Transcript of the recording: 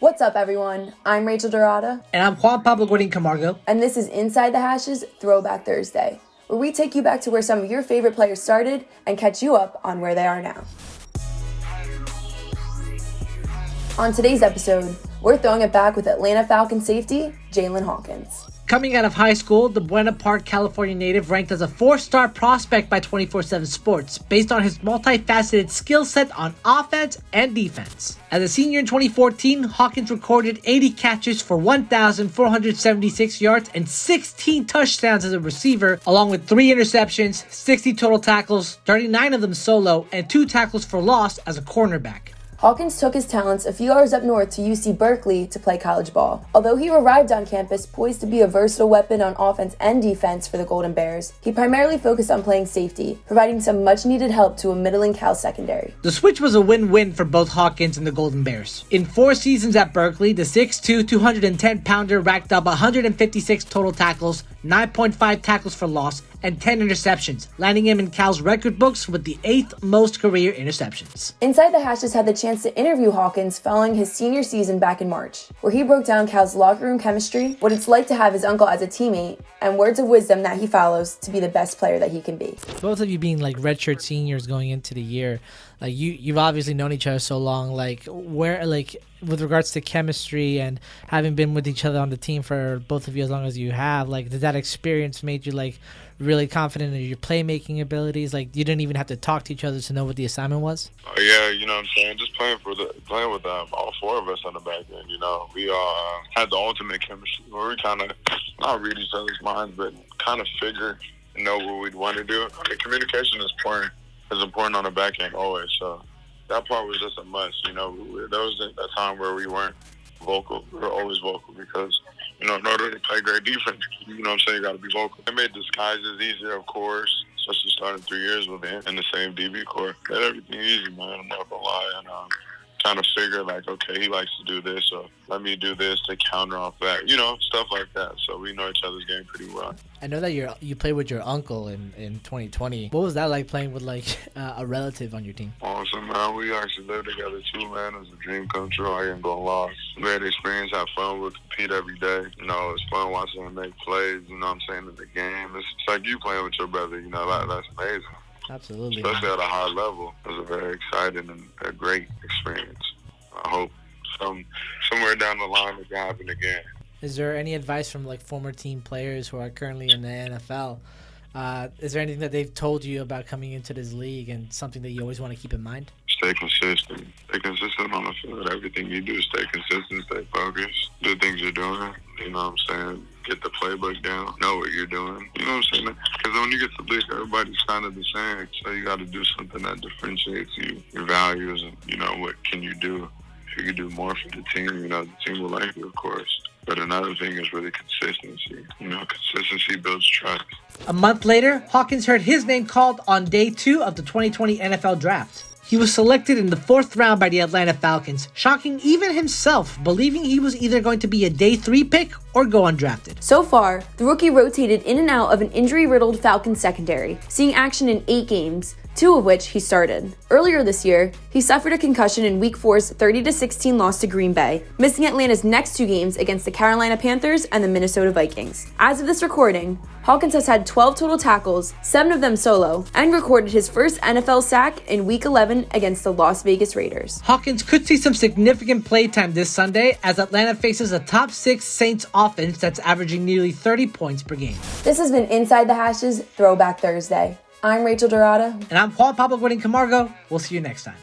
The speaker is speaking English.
What's up, everyone? I'm Rachel Dorada. And I'm Juan Pablo Guarin Camargo. And this is Inside the Hashes Throwback Thursday, where we take you back to where some of your favorite players started and catch you up on where they are now. On today's episode, we're throwing it back with Atlanta Falcons safety, Jaylinn Hawkins. Coming out of high school, the Buena Park, California native ranked as a 4-star prospect by 24/7 Sports based on his multifaceted skill set on offense and defense. As a senior in 2014, Hawkins recorded 80 catches for 1,476 yards and 16 touchdowns as a receiver, along with 3 interceptions, 60 total tackles, 39 of them solo, and 2 tackles for loss as a cornerback. Hawkins took his talents a few hours up north to UC Berkeley to play college ball. Although he arrived on campus poised to be a versatile weapon on offense and defense for the Golden Bears, he primarily focused on playing safety, providing some much-needed help to a middling Cal secondary. The switch was a win-win for both Hawkins and the Golden Bears. In 4 seasons at Berkeley, the 6'2", 210-pounder racked up 156 total tackles, 9.5 tackles for loss, and 10 interceptions, landing him in Cal's record books with the 8th most career interceptions. Inside the Hashes had the chance to interview Hawkins following his senior season back in March, where he broke down Cal's locker room chemistry, what it's like to have his uncle as a teammate, and words of wisdom that he follows to be the best player that he can be. Both of you being like redshirt seniors going into the year, like you've obviously known each other so long, like where with regards to chemistry and having been with each other on the team for both of you as long as you have, like did that experience made you like really confident in your playmaking abilities? Like you didn't even have to talk to each other to know what the assignment was? Oh yeah, you know what I'm saying? Just playing with all 4 of us on the back end, you know. We all had the ultimate chemistry where we kind of not read each other's minds, but kind of figure and know what we'd want to do. I mean, communication is important on the back end always, so that part was just a must, you know. There was a time where we weren't vocal. We were always vocal because, you know, in order to play great defense, you know what I'm saying, you got to be vocal. It made disguises easier, of course, especially starting 3 years with him in the same DB corps. It made everything easy, man. I'm not going to lie. And kind of figure, like, okay, he likes to do this, so let me do this to counter off that. You know, stuff like that. So we know each other's game pretty well. I know that you played with your uncle in 2020. What was that like playing with, like, a relative on your team? Awesome, man. We actually lived together, too, man. It was a dream come true. I ain't gonna lie. Great experience, have fun. We'll compete every day. You know, it's fun watching him make plays, you know what I'm saying, in the game. It's like you playing with your brother, you know, that's amazing. Absolutely. Especially at a high level. It was a very exciting and a great experience. I hope somewhere down the line it can happen again. Is there any advice from like former team players who are currently in the NFL? Is there anything that they've told you about coming into this league and something that you always want to keep in mind? Stay consistent. Stay consistent on the field. Everything you do, stay consistent, stay focused. Do things you're doing. You know what I'm saying? Get the playbook down. Know what you're doing. You know what I'm saying? Because when you get to the league, everybody's kind of the same. So you got to do something that differentiates you, your values, and, you know, what can you do. If you can do more for the team, you know, the team will like you, of course. But another thing is really consistency. You know, consistency builds trust. A month later, Hawkins heard his name called on day 2 of the 2020 NFL Draft. He was selected in the 4th round by the Atlanta Falcons, shocking even himself, believing he was either going to be a day 3 pick or go undrafted. So far, the rookie rotated in and out of an injury-riddled Falcons secondary, seeing action in 8 games, 2 of which he started. Earlier this year, he suffered a concussion in Week 4's 30-16 loss to Green Bay, missing Atlanta's next 2 games against the Carolina Panthers and the Minnesota Vikings. As of this recording, Hawkins has had 12 total tackles, 7 of them solo, and recorded his first NFL sack in Week 11 against the Las Vegas Raiders. Hawkins could see some significant playtime this Sunday as Atlanta faces a top 6 Saints offense that's averaging nearly 30 points per game. This has been Inside the Hashes Throwback Thursday. I'm Rachel Dorada. And I'm Juan Pablo Guarin Camargo. We'll see you next time.